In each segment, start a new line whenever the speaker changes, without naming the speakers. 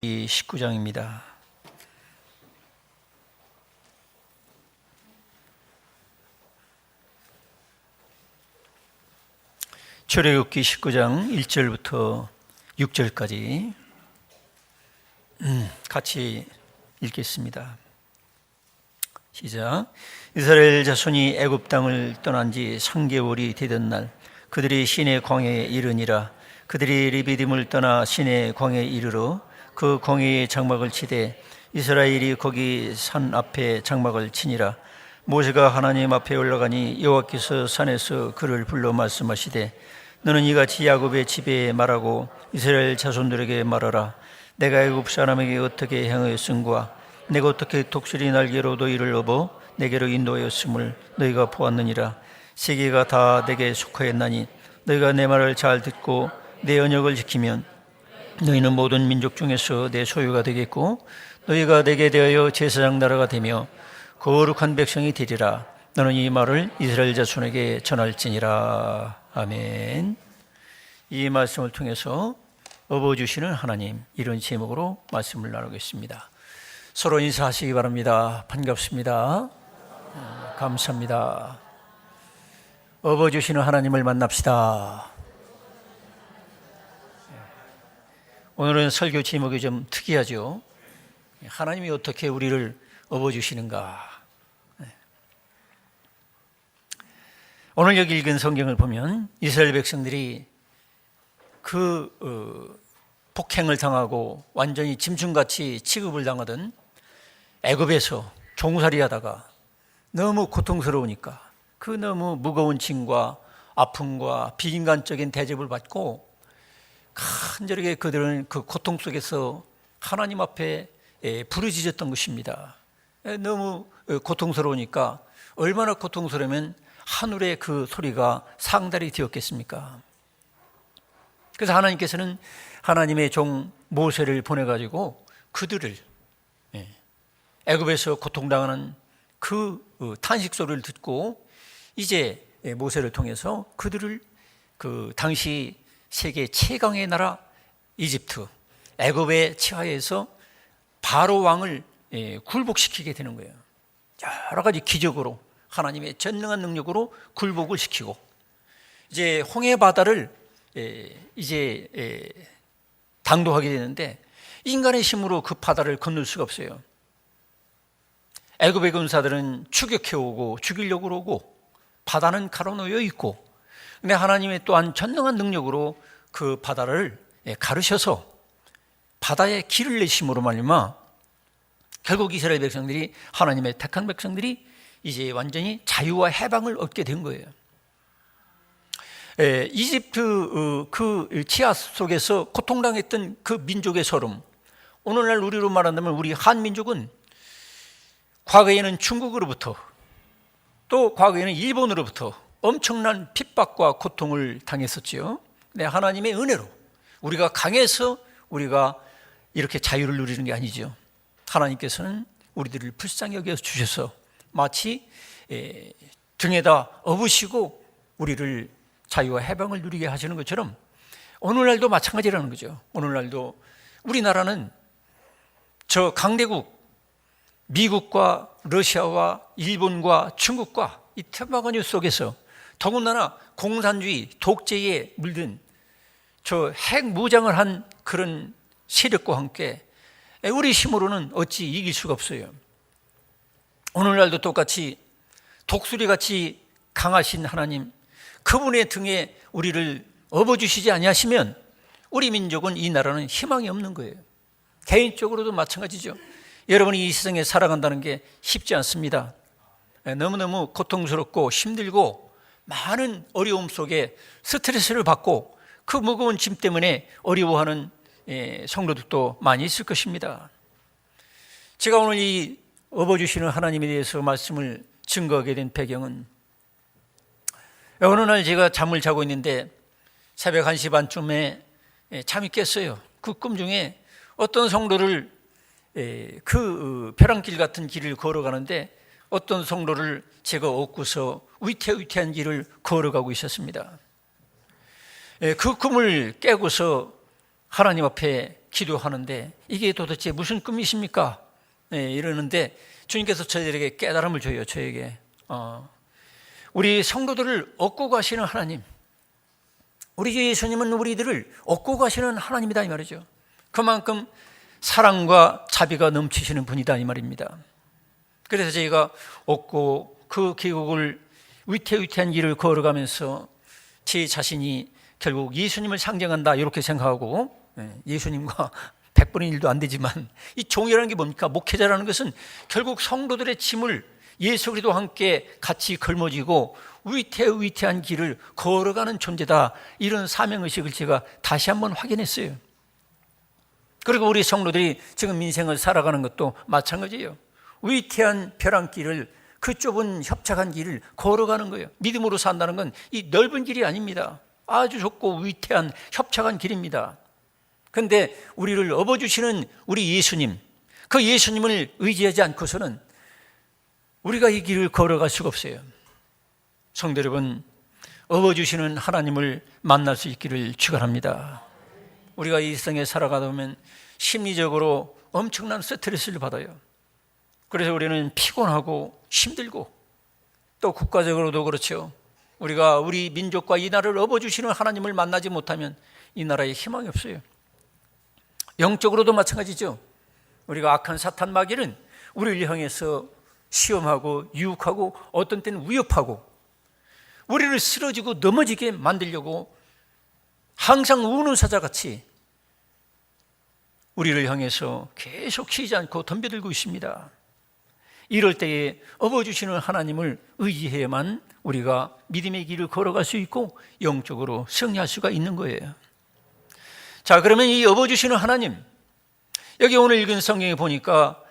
19장입니다. 출애굽기 19장 1절부터 6절까지 같이 읽겠습니다. 시작. 이스라엘 자손이 애굽 땅을 떠난 지 3개월이 되던 날 그들이 시내 광야에 이르니라. 그들이 리비딤을 떠나 시내 광야에 이르러 그 광야에 장막을 치되 이스라엘이 거기 산 앞에 장막을 치니라. 모세가 하나님 앞에 올라가니 여호와께서 산에서 그를 불러 말씀하시되 너는 이같이 야곱의 집에 말하고 이스라엘 자손들에게 말하라. 내가 애굽 사람에게 어떻게 행하였음과 내가 어떻게 독수리 날개로 너희를 업어 내게로 인도하였음을 너희가 보았느니라. 세계가 다 내게 속하였나니 너희가 내 말을 잘 듣고 내 언약을 지키면 너희는 모든 민족 중에서 내 소유가 되겠고 너희가 내게 대하여 제사장 나라가 되며 거룩한 백성이 되리라. 너는 이 말을 이스라엘 자손에게 전할지니라. 아멘. 이 말씀을 통해서 업어주시는 하나님, 이런 제목으로 말씀을 나누겠습니다. 서로 인사하시기 바랍니다. 반갑습니다. 감사합니다. 업어주시는 하나님을 만납시다. 오늘은 설교 제목이 좀 특이하죠. 하나님이 어떻게 우리를 업어주시는가. 오늘 여기 읽은 성경을 보면 이스라엘 백성들이 폭행을 당하고 완전히 짐승같이 취급을 당하던 애굽에서 종살이하다가 너무 고통스러우니까 그 너무 무거운 짐과 아픔과 비인간적인 대접을 받고 간절하게 그들은 그 고통 속에서 하나님 앞에 부르짖었던 것입니다. 너무 고통스러우니까 얼마나 고통스러우면 하늘의 그 소리가 상달이 되었겠습니까? 그래서 하나님께서는 하나님의 종 모세를 보내가지고 그들을 애굽에서 고통당하는 그 탄식 소리를 듣고 이제 모세를 통해서 그들을 그 당시 세계 최강의 나라 이집트 애굽의 치하에서 바로 왕을 굴복시키게 되는 거예요. 여러 가지 기적으로 하나님의 전능한 능력으로 굴복을 시키고 이제 홍해 바다를 이제 당도하게 되는데 인간의 힘으로 그 바다를 건널 수가 없어요. 애굽의 군사들은 추격해오고 죽이려고 오고 바다는 가로놓여 있고 근데 하나님의 또한 전능한 능력으로 그 바다를 가르셔서 바다에 길을 내심으로 말미암아 결국 이스라엘 백성들이 하나님의 택한 백성들이 이제 완전히 자유와 해방을 얻게 된 거예요. 이집트 그 치하 속에서 고통당했던 그 민족의 서름, 오늘날 우리로 말한다면 우리 한민족은 과거에는 중국으로부터 또 과거에는 일본으로부터 엄청난 핍박과 고통을 당했었지요. 근데 하나님의 은혜로 우리가 강해서 우리가 이렇게 자유를 누리는 게 아니죠. 하나님께서는 우리들을 불쌍히 여겨 주셔서 마치 등에다 업으시고 우리를 자유와 해방을 누리게 하시는 것처럼 오늘날도 마찬가지라는 거죠. 오늘날도 우리나라는 저 강대국 미국과 러시아와 일본과 중국과 이 태바가뉴 속에서 더군다나 공산주의 독재에 물든 저 핵무장을 한 그런 세력과 함께 우리 힘으로는 어찌 이길 수가 없어요. 오늘날도 똑같이 독수리같이 강하신 하나님, 그분의 등에 우리를 업어주시지 아니하시면 우리 민족은, 이 나라는 희망이 없는 거예요. 개인적으로도 마찬가지죠. 여러분이 이 세상에 살아간다는 게 쉽지 않습니다. 너무너무 고통스럽고 힘들고 많은 어려움 속에 스트레스를 받고 그 무거운 짐 때문에 어려워하는 성도들도 많이 있을 것입니다. 제가 오늘 이 업어주시는 하나님에 대해서 말씀을 증거하게 된 배경은 어느 날 제가 잠을 자고 있는데 새벽 1시 반쯤에 잠이 깼어요. 그 꿈 중에 어떤 성도를 그 벼랑길 같은 길을 걸어가는데 어떤 성도를 제가 업고서 위태위태한 길을 걸어가고 있었습니다. 그 꿈을 깨고서 하나님 앞에 기도하는데 이게 도대체 무슨 꿈이십니까? 네, 이러는데 주님께서 저희들에게 깨달음을 줘요. 저에게 우리 성도들을 얻고 가시는 하나님, 우리 주 예수님은 우리들을 얻고 가시는 하나님이다 이 말이죠. 그만큼 사랑과 자비가 넘치시는 분이다 이 말입니다. 그래서 저희가 얻고 그 계곡을 위태위태한 길을 걸어가면서 제 자신이 결국 예수님을 상징한다 이렇게 생각하고, 예수님과 100분의 1도 안 되지만 이 종이라는 게 뭡니까? 목회자라는 것은 결국 성도들의 짐을 예수 그리스도와 함께 같이 걸머지고 위태위태한 길을 걸어가는 존재다, 이런 사명의식을 제가 다시 한번 확인했어요. 그리고 우리 성도들이 지금 인생을 살아가는 것도 마찬가지예요. 위태한 벼랑길을, 그 좁은 협착한 길을 걸어가는 거예요. 믿음으로 산다는 건 이 넓은 길이 아닙니다. 아주 좁고 위태한 협착한 길입니다. 그런데 우리를 업어주시는 우리 예수님, 그 예수님을 의지하지 않고서는 우리가 이 길을 걸어갈 수가 없어요. 성도 여러분, 업어주시는 하나님을 만날 수 있기를 축원합니다. 우리가 이 세상에 살아가다 보면 심리적으로 엄청난 스트레스를 받아요. 그래서 우리는 피곤하고 힘들고, 또 국가적으로도 그렇죠. 우리가 우리 민족과 이 나라를 업어주시는 하나님을 만나지 못하면 이 나라에 희망이 없어요. 영적으로도 마찬가지죠. 우리가 악한 사탄 마귀는 우리를 향해서 시험하고 유혹하고 어떤 때는 위협하고 우리를 쓰러지고 넘어지게 만들려고 항상 우는 사자같이 우리를 향해서 계속 쉬지 않고 덤벼들고 있습니다. 이럴 때에 업어주시는 하나님을 의지해야만 우리가 믿음의 길을 걸어갈 수 있고 영적으로 승리할 수가 있는 거예요. 자, 그러면 이 업어주시는 하나님, 여기 오늘 읽은 성경에 보니까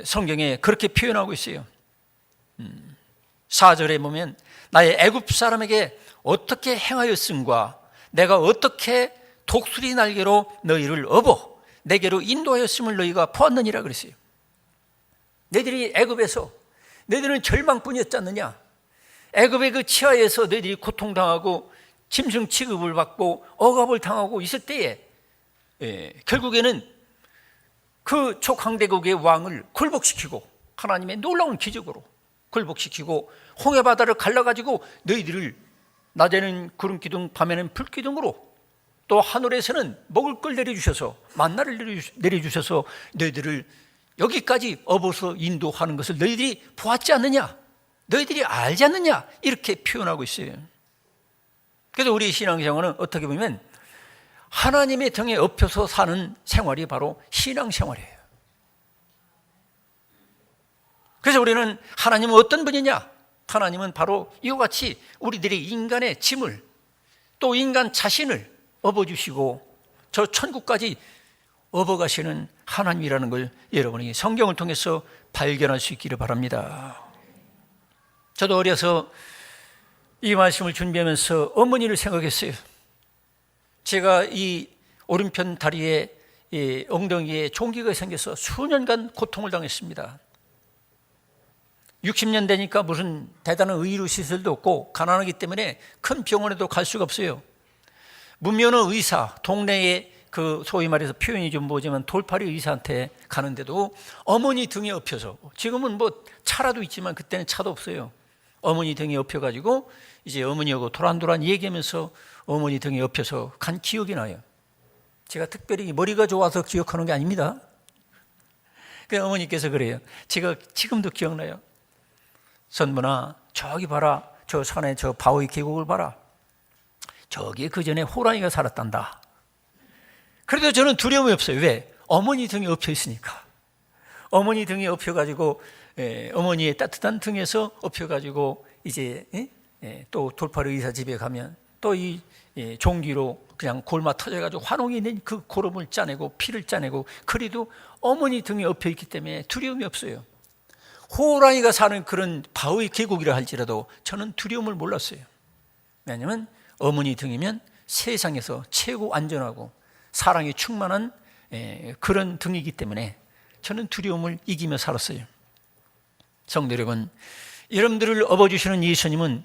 성경에 그렇게 표현하고 있어요. 4절에 보면 나의 애굽 사람에게 어떻게 행하였음과 내가 어떻게 독수리 날개로 너희를 업어 내게로 인도하였음을 너희가 보았느니라 그랬어요. 너희들이 애굽에서 너희들은 절망뿐이었지 않느냐? 애굽의 그 치하에서 너희들이 고통당하고 짐승 취급을 받고 억압을 당하고 있을 때에 결국에는 그 초강대국의 왕을 굴복시키고 하나님의 놀라운 기적으로 굴복시키고 홍해바다를 갈라가지고 너희들을 낮에는 구름기둥 밤에는 불기둥으로 또 하늘에서는 먹을 걸 내려주셔서 만나를 내려주셔서 너희들을 여기까지 업어서 인도하는 것을 너희들이 보았지 않느냐? 너희들이 알지 않느냐? 이렇게 표현하고 있어요. 그래서 우리 신앙생활은 어떻게 보면 하나님의 등에 업혀서 사는 생활이 바로 신앙생활이에요. 그래서 우리는 하나님은 어떤 분이냐? 하나님은 바로 이와 같이 우리들의 인간의 짐을 또 인간 자신을 업어주시고 저 천국까지 업어가시는 하나님이라는 걸 여러분이 성경을 통해서 발견할 수 있기를 바랍니다. 저도 어려서 이 말씀을 준비하면서 어머니를 생각했어요. 제가 이 오른편 다리에 엉덩이에 종기가 생겨서 수년간 고통을 당했습니다. 60년 되니까 무슨 대단한 의료 시설도 없고 가난하기 때문에 큰 병원에도 갈 수가 없어요. 무면허 의사, 동네에 그 소위 말해서 표현이 좀 뭐지만 돌팔이 의사한테 가는데도 어머니 등에 업혀서, 지금은 뭐 차라도 있지만 그때는 차도 없어요. 어머니 등에 업혀가지고 이제 어머니하고 도란도란 얘기하면서 어머니 등에 업혀서 간 기억이 나요. 제가 특별히 머리가 좋아서 기억하는 게 아닙니다. 그 어머니께서 그래요. 제가 지금도 기억나요. 선문아, 저기 봐라. 저 산에 저 바위 계곡을 봐라. 저기 그 전에 호랑이가 살았단다. 그래도 저는 두려움이 없어요. 왜? 어머니 등에 엎혀 있으니까. 어머니 등에 엎혀가지고 어머니의 따뜻한 등에서 엎혀가지고 이제 또 돌팔이 의사 집에 가면 또 이 종기로 그냥 골마 터져가지고 환웅이 있는 그 고름을 짜내고 피를 짜내고 그래도 어머니 등에 엎혀 있기 때문에 두려움이 없어요. 호랑이가 사는 그런 바위 계곡이라 할지라도 저는 두려움을 몰랐어요. 왜냐하면 어머니 등이면 세상에서 최고 안전하고 사랑이 충만한 그런 등이기 때문에 저는 두려움을 이기며 살았어요. 성도 여러분, 여러분들을 업어주시는 예수님은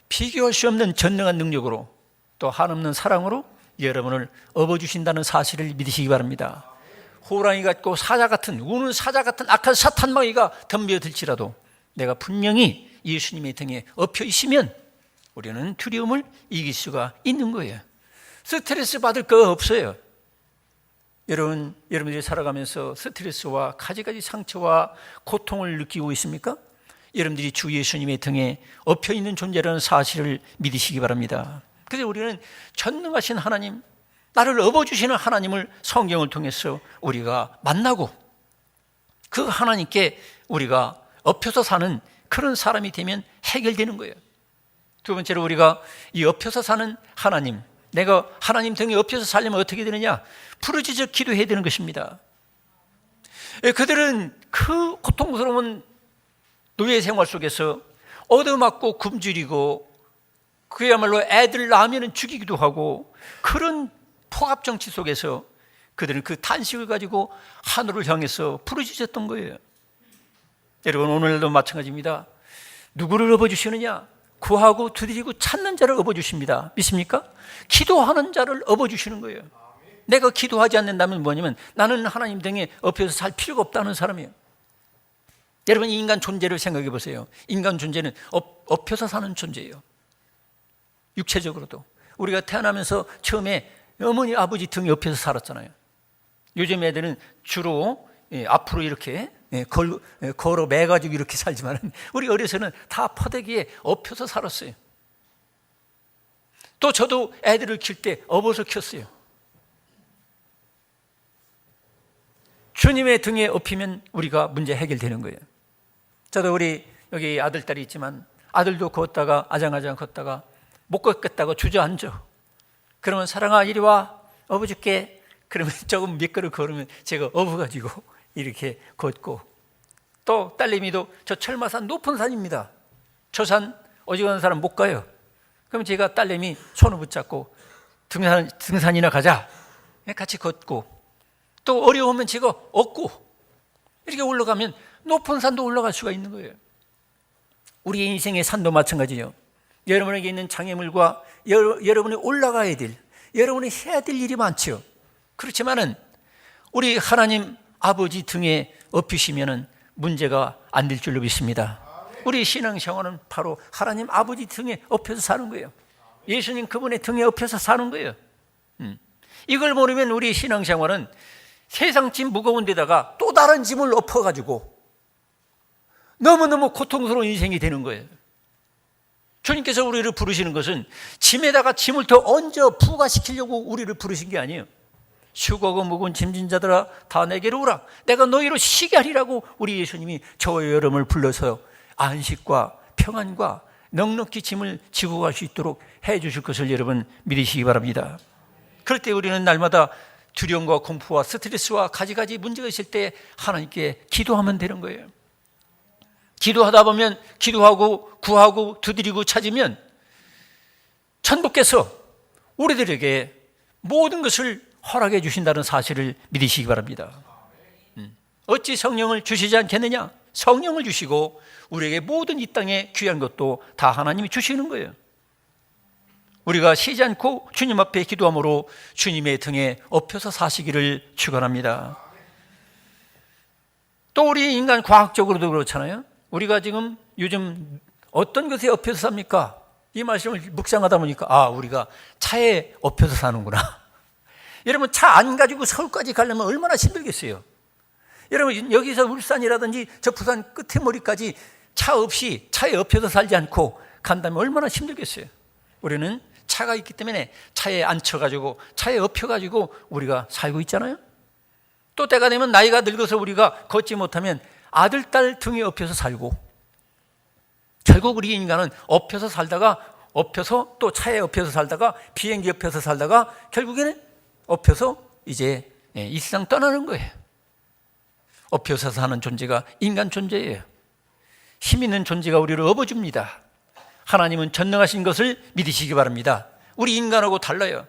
비교할 수 없는 전능한 능력으로 또 한없는 사랑으로 여러분을 업어주신다는 사실을 믿으시기 바랍니다. 호랑이 같고 사자 같은, 우는 사자 같은 악한 사탄 마귀가 덤벼들지라도 내가 분명히 예수님의 등에 엎혀 있으면 우리는 두려움을 이길 수가 있는 거예요. 스트레스 받을 거 없어요. 여러분들이 살아가면서 스트레스와 가지가지 상처와 고통을 느끼고 있습니까? 여러분들이 주 예수님의 등에 엎혀 있는 존재라는 사실을 믿으시기 바랍니다. 그래서 우리는 전능하신 하나님, 나를 업어주시는 하나님을 성경을 통해서 우리가 만나고 그 하나님께 우리가 엎혀서 사는 그런 사람이 되면 해결되는 거예요. 두 번째로 우리가 이 엎혀서 사는 하나님, 내가 하나님 등에 엎혀서 살려면 어떻게 되느냐? 부르짖어 기도해야 되는 것입니다. 그들은 그 고통스러운 노예 생활 속에서 얻어맞고 굶주리고 그야말로 애들 낳으면 죽이기도 하고 그런 포압 정치 속에서 그들은 그 탄식을 가지고 하늘을 향해서 부르짖었던 거예요. 여러분, 오늘도 마찬가지입니다. 누구를 업어주시느냐? 구하고 두드리고 찾는 자를 업어주십니다. 믿습니까? 기도하는 자를 업어주시는 거예요. 내가 기도하지 않는다면 뭐냐면 나는 하나님 등에 엎혀서 살 필요가 없다는 사람이에요. 여러분, 이 인간 존재를 생각해 보세요. 인간 존재는 엎혀서 사는 존재예요. 육체적으로도. 우리가 태어나면서 처음에 어머니 아버지 등에 엎혀서 살았잖아요. 요즘 애들은 주로 앞으로 이렇게 걸어 매가지고 이렇게 살지만 우리 어려서는 다 퍼대기에 엎혀서 살았어요. 또 저도 애들을 키울 때 업어서 키웠어요. 주님의 등에 엎이면 우리가 문제 해결되는 거예요. 저도 우리 여기 아들, 딸이 있지만 아들도 걷다가 아장아장 걷다가 못 걷겠다고 주저앉아. 그러면 사랑아 이리 와, 업어줄게. 그러면 조금 몇 걸음 걸으면 제가 업어가지고 이렇게 걷고, 또 딸내미도 저 철마산 높은 산입니다. 저 산 어지간한 사람 못 가요. 그럼 제가 딸내미 손을 붙잡고 등산이나 가자. 같이 걷고, 또 어려우면 제가 업고 이렇게 올라가면 높은 산도 올라갈 수가 있는 거예요. 우리 인생의 산도 마찬가지예요. 여러분에게 있는 장애물과 여러분이 올라가야 될, 여러분이 해야 될 일이 많죠. 그렇지만은 우리 하나님 아버지 등에 엎이시면은 문제가 안 될 줄로 믿습니다. 우리 신앙생활은 바로 하나님 아버지 등에 엎여서 사는 거예요. 예수님 그분의 등에 엎여서 사는 거예요. 이걸 모르면 우리 신앙생활은 세상 짐 무거운 데다가 또 다른 짐을 엎어가지고 너무너무 고통스러운 인생이 되는 거예요. 주님께서 우리를 부르시는 것은 짐에다가 짐을 더 얹어 부과시키려고 우리를 부르신 게 아니에요. 수고하고 무거운 짐진 자들아 다 내게로 오라. 내가 너희로 쉬게 하리라고 우리 예수님이 저와 여러분을 불러서 안식과 평안과 넉넉히 짐을 지고 갈 수 있도록 해 주실 것을 여러분 믿으시기 바랍니다. 그럴 때 우리는 날마다 두려움과 공포와 스트레스와 가지가지 문제가 있을 때 하나님께 기도하면 되는 거예요. 기도하다 보면 기도하고 구하고 두드리고 찾으면 천부께서 우리들에게 모든 것을 허락해 주신다는 사실을 믿으시기 바랍니다. 어찌 성령을 주시지 않겠느냐? 성령을 주시고 우리에게 모든 이 땅에 귀한 것도 다 하나님이 주시는 거예요. 우리가 쉬지 않고 주님 앞에 기도함으로 주님의 등에 엎여서 사시기를 축원합니다. 또 우리 인간 과학적으로도 그렇잖아요. 우리가 지금 요즘 어떤 것에 엎여서 삽니까? 이 말씀을 묵상하다 보니까 우리가 차에 엎여서 사는구나. 여러분, 차 안 가지고 서울까지 가려면 얼마나 힘들겠어요. 여러분, 여기서 울산이라든지 저 부산 끝에 머리까지 차 없이 차에 엎여서 살지 않고 간다면 얼마나 힘들겠어요. 우리는 차가 있기 때문에 차에 앉혀가지고 차에 엎여가지고 우리가 살고 있잖아요. 또 때가 되면 나이가 늙어서 우리가 걷지 못하면 아들, 딸 등에 엎여서 살고, 결국 우리 인간은 엎여서 살다가 엎여서 또 차에 엎여서 살다가 비행기 엎여서 살다가 결국에는 엎여서 이제 이 세상 떠나는 거예요. 엎여서 사는 존재가 인간 존재예요. 힘 있는 존재가 우리를 업어줍니다. 하나님은 전능하신 것을 믿으시기 바랍니다. 우리 인간하고 달라요.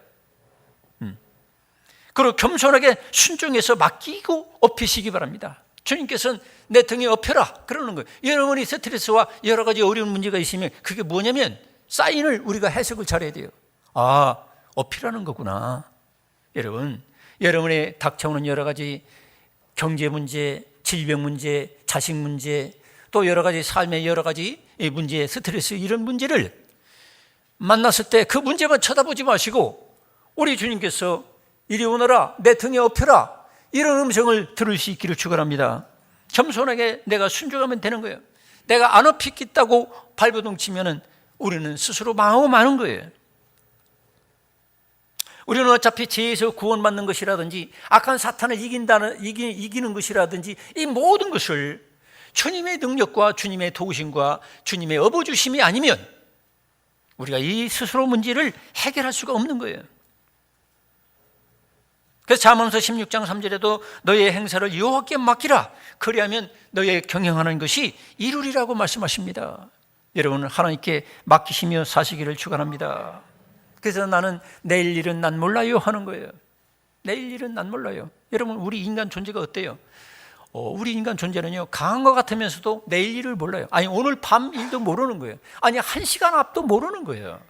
그리고 겸손하게 순종해서 맡기고 엎이시기 바랍니다. 주님께서는 내 등에 엎여라 그러는 거예요. 여러분이 스트레스와 여러 가지 어려운 문제가 있으면 그게 뭐냐면 사인을 우리가 해석을 잘해야 돼요. 업히라는 거구나. 여러분의 닥쳐오는 여러 가지 경제 문제, 질병 문제, 자식 문제, 또 여러 가지 삶의 여러 가지 문제, 스트레스, 이런 문제를 만났을 때 그 문제만 쳐다보지 마시고 우리 주님께서 이리 오너라, 내 등에 업혀라, 이런 음성을 들을 수 있기를 축원합니다. 겸손하게 내가 순종하면 되는 거예요. 내가 안 업히겠다고 발버둥 치면은 우리는 스스로 망하고 마는 거예요. 우리는 어차피 죄에서 구원받는 것이라든지 악한 사탄을 이기는 것이라든지 이 모든 것을 주님의 능력과 주님의 도우심과 주님의 업어주심이 아니면 우리가 이 스스로 문제를 해결할 수가 없는 거예요. 그래서 잠언서 16장 3절에도 너의 행사를 여호와께 맡기라, 그리하면 너의 경영하는 것이 이루리라고 말씀하십니다. 여러분, 하나님께 맡기시며 사시기를 축원합니다. 그래서 나는 내일 일은 난 몰라요 하는 거예요. 내일 일은 난 몰라요. 여러분, 우리 인간 존재가 어때요? 우리 인간 존재는요, 강한 것 같으면서도 내일 일을 몰라요. 아니, 오늘 밤 일도 모르는 거예요. 아니, 1시간 앞도 모르는 거예요.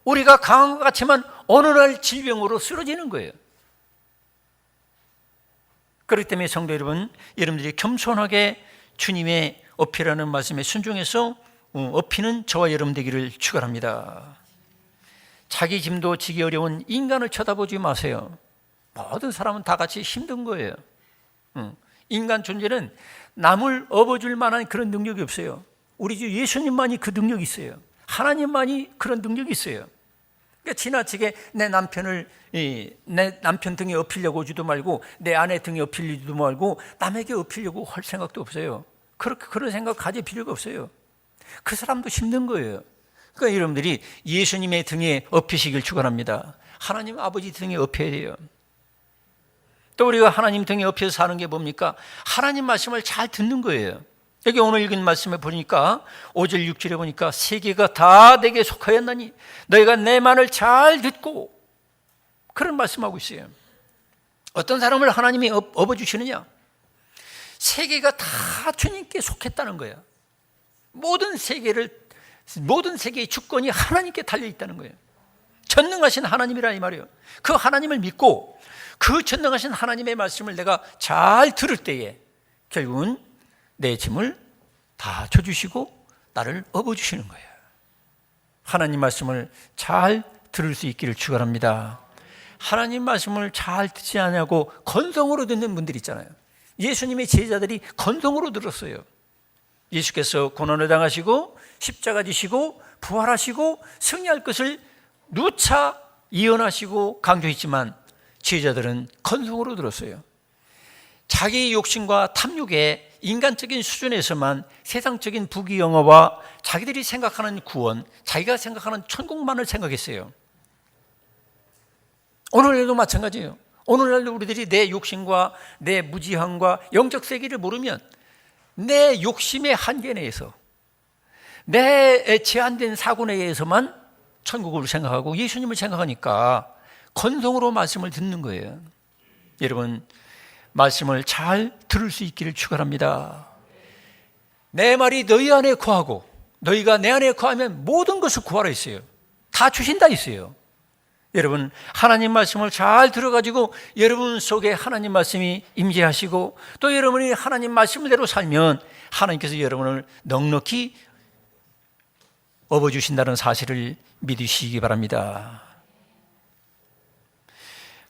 우리가 강한 것 같지만 어느 날 질병으로 쓰러지는 거예요. 그렇기 때문에 성도 여러분, 여러분들이 겸손하게 주님의 업히라는 말씀에 순종해서 업히는 저와 여러분 되기를 축원합니다. 자기 짐도 지기 어려운 인간을 쳐다보지 마세요. 모든 사람은 다 같이 힘든 거예요. 인간 존재는 남을 업어줄 만한 그런 능력이 없어요. 우리 주 예수님만이 그 능력이 있어요. 하나님만이 그런 능력이 있어요. 그러니까 지나치게 내 남편 등에 업히려고 하지도 말고 내 아내 등에 업히려도 말고 남에게 업히려고 할 생각도 없어요. 그런 생각 가질 필요가 없어요. 그 사람도 힘든 거예요. 그러니까 여러분들이 예수님의 등에 업히시길 축원합니다. 하나님 아버지 등에 업혀야 돼요. 또 우리가 하나님 등에 업혀서 사는 게 뭡니까? 하나님 말씀을 잘 듣는 거예요. 여기 오늘 읽은 말씀에 보니까 5절 6절에 보니까 세계가 다 내게 속하였나니 너희가 내 말을 잘 듣고, 그런 말씀하고 있어요. 어떤 사람을 하나님이 업어주시느냐? 세계가 다 주님께 속했다는 거예요. 모든 세계의 주권이 하나님께 달려있다는 거예요. 전능하신 하나님이라 이 말이에요. 그 하나님을 믿고 그 전능하신 하나님의 말씀을 내가 잘 들을 때에 결국은 내 짐을 다 져주시고 나를 업어주시는 거예요. 하나님 말씀을 잘 들을 수 있기를 축원합니다. 하나님 말씀을 잘 듣지 않냐고 건성으로 듣는 분들 있잖아요. 예수님의 제자들이 건성으로 들었어요. 예수께서 고난을 당하시고 십자가 지시고 부활하시고 승리할 것을 누차 예언하시고 강조했지만 제자들은 건성으로 들었어요. 자기의 욕심과 탐욕의 인간적인 수준에서만 세상적인 부귀영화와 자기들이 생각하는 구원, 자기가 생각하는 천국만을 생각했어요. 오늘날도 마찬가지예요. 오늘날도 우리들이 내 욕심과 내 무지함과 영적 세계를 모르면 내 욕심의 한계 내에서, 내 제한된 사고 내에서만 천국을 생각하고 예수님을 생각하니까 건성으로 말씀을 듣는 거예요. 여러분, 말씀을 잘 들을 수 있기를 축원합니다. 내 말이 너희 안에 거하고 너희가 내 안에 거하면 모든 것을 구하라 했어요. 다 주신다 했어요. 여러분, 하나님 말씀을 잘 들어가지고 여러분 속에 하나님 말씀이 임재하시고 또 여러분이 하나님 말씀대로 살면 하나님께서 여러분을 넉넉히 업어주신다는 사실을 믿으시기 바랍니다.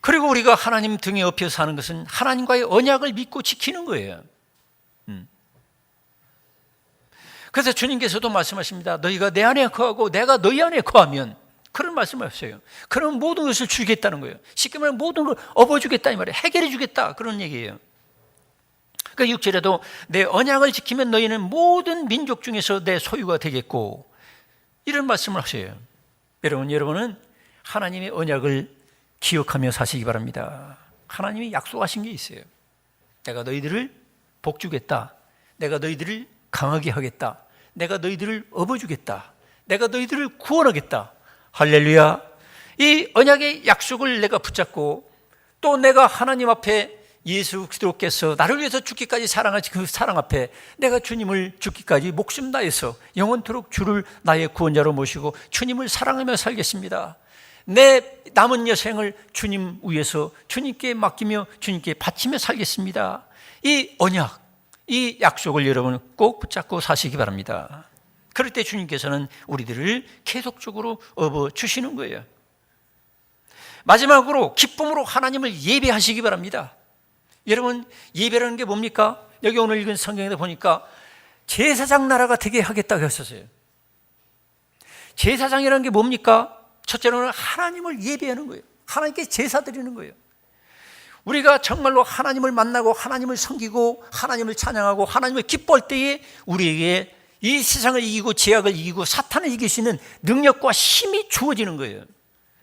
그리고 우리가 하나님 등에 업혀 사는 것은 하나님과의 언약을 믿고 지키는 거예요. 그래서 주님께서도 말씀하십니다. 너희가 내 안에 거하고 내가 너희 안에 거하면, 그런 말씀을 하셨어요. 그럼 모든 것을 주겠다는 거예요. 쉽게 말하면 모든 걸 업어주겠다 이 말이에요. 해결해 주겠다, 그런 얘기예요. 그 6절에도 내 언약을 지키면 너희는 모든 민족 중에서 내 소유가 되겠고, 이런 말씀을 하셔요. 여러분은 하나님의 언약을 기억하며 사시기 바랍니다. 하나님이 약속하신 게 있어요. 내가 너희들을 복주겠다. 내가 너희들을 강하게 하겠다. 내가 너희들을 업어주겠다. 내가 너희들을 구원하겠다. 할렐루야. 이 언약의 약속을 내가 붙잡고 또 내가 하나님 앞에 예수 그리스도께서 나를 위해서 죽기까지 사랑하신 그 사랑 앞에 내가 주님을 죽기까지 목숨 다해서 영원토록 주를 나의 구원자로 모시고 주님을 사랑하며 살겠습니다. 내 남은 여생을 주님 위해서 주님께 맡기며 주님께 바치며 살겠습니다. 이 언약, 이 약속을 여러분 꼭 붙잡고 사시기 바랍니다. 그럴 때 주님께서는 우리들을 계속적으로 업어주시는 거예요. 마지막으로 기쁨으로 하나님을 예배하시기 바랍니다. 여러분, 예배라는 게 뭡니까? 여기 오늘 읽은 성경에 보니까 제사장 나라가 되게 하겠다고 했었어요. 제사장이라는 게 뭡니까? 첫째로는 하나님을 예배하는 거예요. 하나님께 제사 드리는 거예요. 우리가 정말로 하나님을 만나고 하나님을 섬기고 하나님을 찬양하고 하나님을 기뻐할 때에 우리에게 이 세상을 이기고 죄악을 이기고 사탄을 이길 수 있는 능력과 힘이 주어지는 거예요.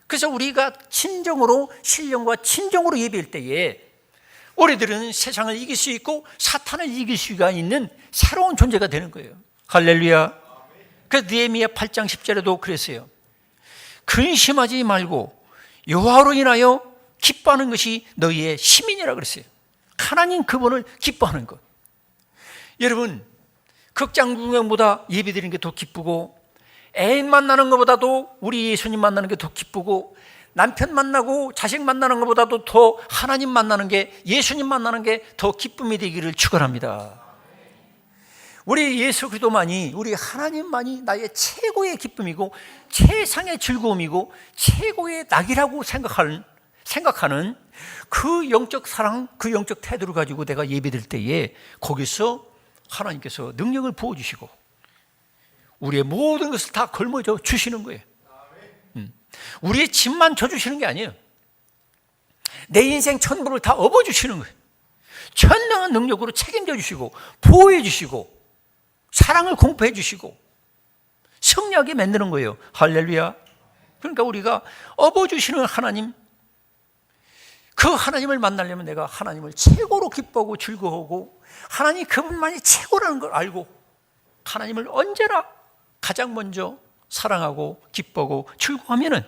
그래서 우리가 진정으로 신령과 진정으로 예배할 때에 우리들은 세상을 이길 수 있고 사탄을 이길 수가 있는 새로운 존재가 되는 거예요. 할렐루야. 그래서 느헤미야 8장 10절에도 그랬어요. 근심하지 말고 여호와로 인하여 기뻐하는 것이 너희의 시민이라 그랬어요. 하나님 그분을 기뻐하는 것. 여러분, 극장 구경보다 예배드리는 게 더 기쁘고 애인 만나는 것보다도 우리 예수님 만나는 게 더 기쁘고 남편 만나고 자식 만나는 것보다도 더 하나님 만나는 게, 예수님 만나는 게 더 기쁨이 되기를 축원합니다. 우리 예수 그리스도만이, 우리 하나님만이 나의 최고의 기쁨이고 최상의 즐거움이고 최고의 낙이라고 생각하는 그 영적 사랑, 그 영적 태도를 가지고 내가 예배드릴 때에 거기서 하나님께서 능력을 부어주시고 우리의 모든 것을 다 걸머져 주시는 거예요. 우리의 짐만 져주시는 게 아니에요. 내 인생 전부를 다 업어주시는 거예요. 전능한 능력으로 책임져 주시고 보호해 주시고 사랑을 공포해 주시고 승리하게 만드는 거예요. 할렐루야. 그러니까 우리가 업어주시는 하나님, 그 하나님을 만나려면 내가 하나님을 최고로 기뻐하고 즐거워하고 하나님 그분만이 최고라는 걸 알고 하나님을 언제나 가장 먼저 사랑하고 기뻐하고 즐거워하면은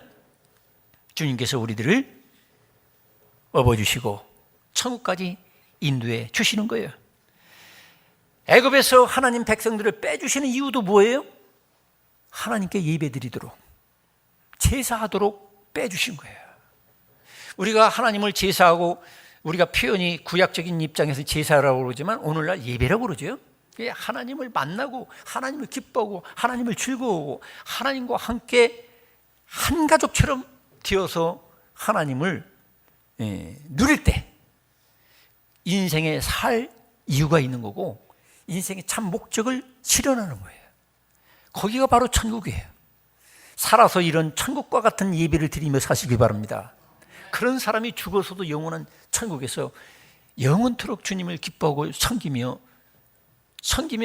주님께서 우리들을 업어주시고 천국까지 인도해 주시는 거예요. 애굽에서 하나님 백성들을 빼주시는 이유도 뭐예요? 하나님께 예배드리도록, 제사하도록 빼주신 거예요. 우리가 하나님을 제사하고, 우리가 표현이 구약적인 입장에서 제사라고 그러지만 오늘날 예배라고 그러죠. 하나님을 만나고 하나님을 기뻐하고 하나님을 즐거워하고 하나님과 함께 한 가족처럼 되어서 하나님을 누릴 때 인생에 살 이유가 있는 거고 인생의 참 목적을 실현하는 거예요. 거기가 바로 천국이에요. 살아서 이런 천국과 같은 예배를 드리며 사시기 바랍니다. 그런 사람이 죽어서도 영원한 천국에서 영원토록 주님을 기뻐하고 섬기며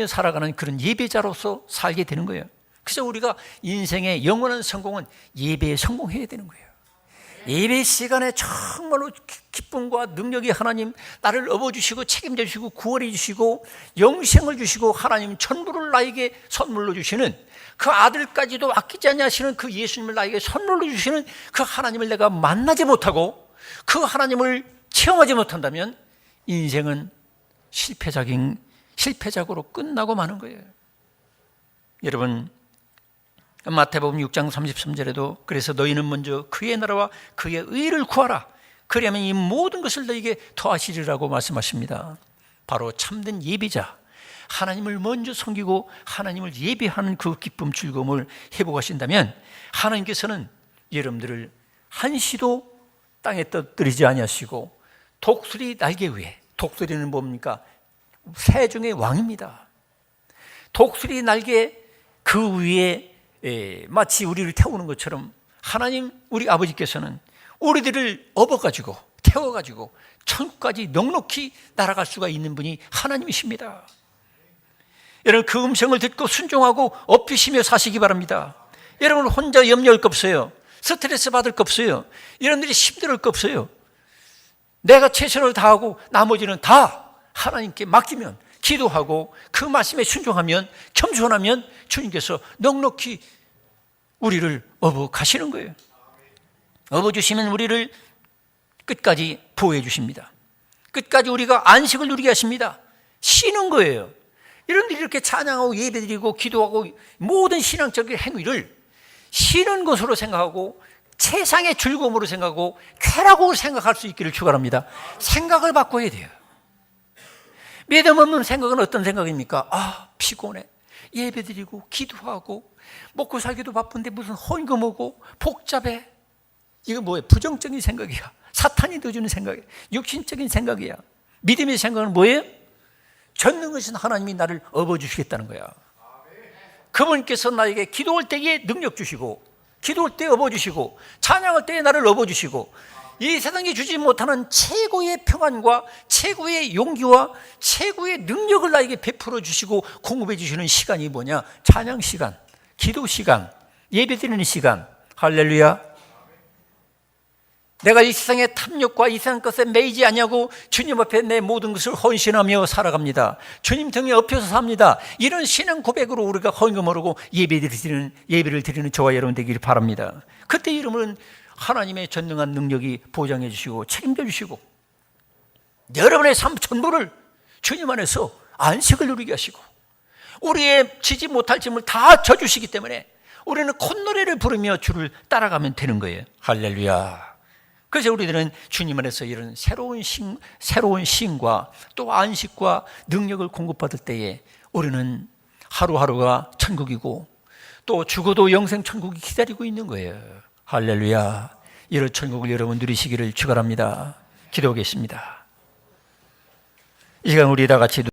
살아가는 그런 예배자로서 살게 되는 거예요. 그래서 우리가 인생의 영원한 성공은 예배에 성공해야 되는 거예요. 예배 시간에 정말로 기쁨과 능력이 하나님 나를 업어주시고 책임져 주시고 구원해 주시고 영생을 주시고 하나님 전부를 나에게 선물로 주시는 그 아들까지도 아끼지 않으시는 그 예수님을 나에게 선물로 주시는 그 하나님을 내가 만나지 못하고 그 하나님을 체험하지 못한다면 인생은 실패작으로 끝나고 마는 거예요. 여러분, 마태복음 6장 33절에도 그래서 너희는 먼저 그의 나라와 그의 의를 구하라. 그러면 이 모든 것을 너희에게 더하시리라고 말씀하십니다. 바로 참된 예배자, 하나님을 먼저 섬기고 하나님을 예배하는 그 기쁨, 즐거움을 회복하신다면 하나님께서는 여러분들을 한시도 땅에 떠들이지 아니하시고 독수리 날개 위에, 독수리는 뭡니까? 새 중의 왕입니다. 독수리 날개 그 위에 마치 우리를 태우는 것처럼 하나님 우리 아버지께서는 우리들을 업어가지고 태워가지고 천국까지 넉넉히 날아갈 수가 있는 분이 하나님이십니다. 여러분, 그 음성을 듣고 순종하고 업히시며 사시기 바랍니다. 여러분, 혼자 염려할 거 없어요. 스트레스 받을 거 없어요. 여러분들이 힘들 거 없어요. 내가 최선을 다하고 나머지는 다 하나님께 맡기면, 기도하고 그 말씀에 순종하면, 겸손하면 주님께서 넉넉히 우리를 업어 가시는 거예요. 업어 주시면 우리를 끝까지 보호해 주십니다. 끝까지 우리가 안식을 누리게 하십니다. 쉬는 거예요. 여러분들이 이렇게 찬양하고 예배드리고 기도하고 모든 신앙적인 행위를 쉬는 것으로 생각하고 세상의 즐거움으로 생각하고 쾌락으로 생각할 수 있기를 축원합니다. 생각을 바꿔야 돼요. 믿음 없는 생각은 어떤 생각입니까? 아, 피곤해. 예배드리고 기도하고 먹고 살기도 바쁜데 무슨 헌금 오고 복잡해. 이거 뭐예요? 부정적인 생각이야. 사탄이 넣어주는 생각이야. 육신적인 생각이야. 믿음의 생각은 뭐예요? 전능하신 하나님이 나를 업어주시겠다는 거야. 그분께서 나에게 기도할 때에 능력 주시고, 기도할 때 업어주시고, 찬양할 때에 나를 업어주시고, 이 세상에 주지 못하는 최고의 평안과 최고의 용기와 최고의 능력을 나에게 베풀어 주시고 공급해 주시는 시간이 뭐냐? 찬양 시간, 기도 시간, 예배드리는 시간. 할렐루야. 내가 이 세상의 탐욕과 이 세상 것에 매이지 아니하고 주님 앞에 내 모든 것을 헌신하며 살아갑니다. 주님 등에 업혀서 삽니다. 이런 신앙 고백으로 우리가 헌금을 하고 예배를 드리는 저와 여러분 되기를 바랍니다. 그때 이름은 하나님의 전능한 능력이 보장해 주시고 책임져 주시고 여러분의 삶 전부를 주님 안에서 안식을 누리게 하시고 우리의 지지 못할 짐을 다 져주시기 때문에 우리는 콧노래를 부르며 주를 따라가면 되는 거예요. 할렐루야. 그래서 우리들은 주님 안에서 이런 새로운 쉼과 또 안식과 능력을 공급받을 때에 우리는 하루하루가 천국이고 또 죽어도 영생 천국이 기다리고 있는 거예요. 할렐루야. 이런 천국을 여러분 누리시기를 축원합니다. 기도하겠습니다. 이 시간 우리 다 같이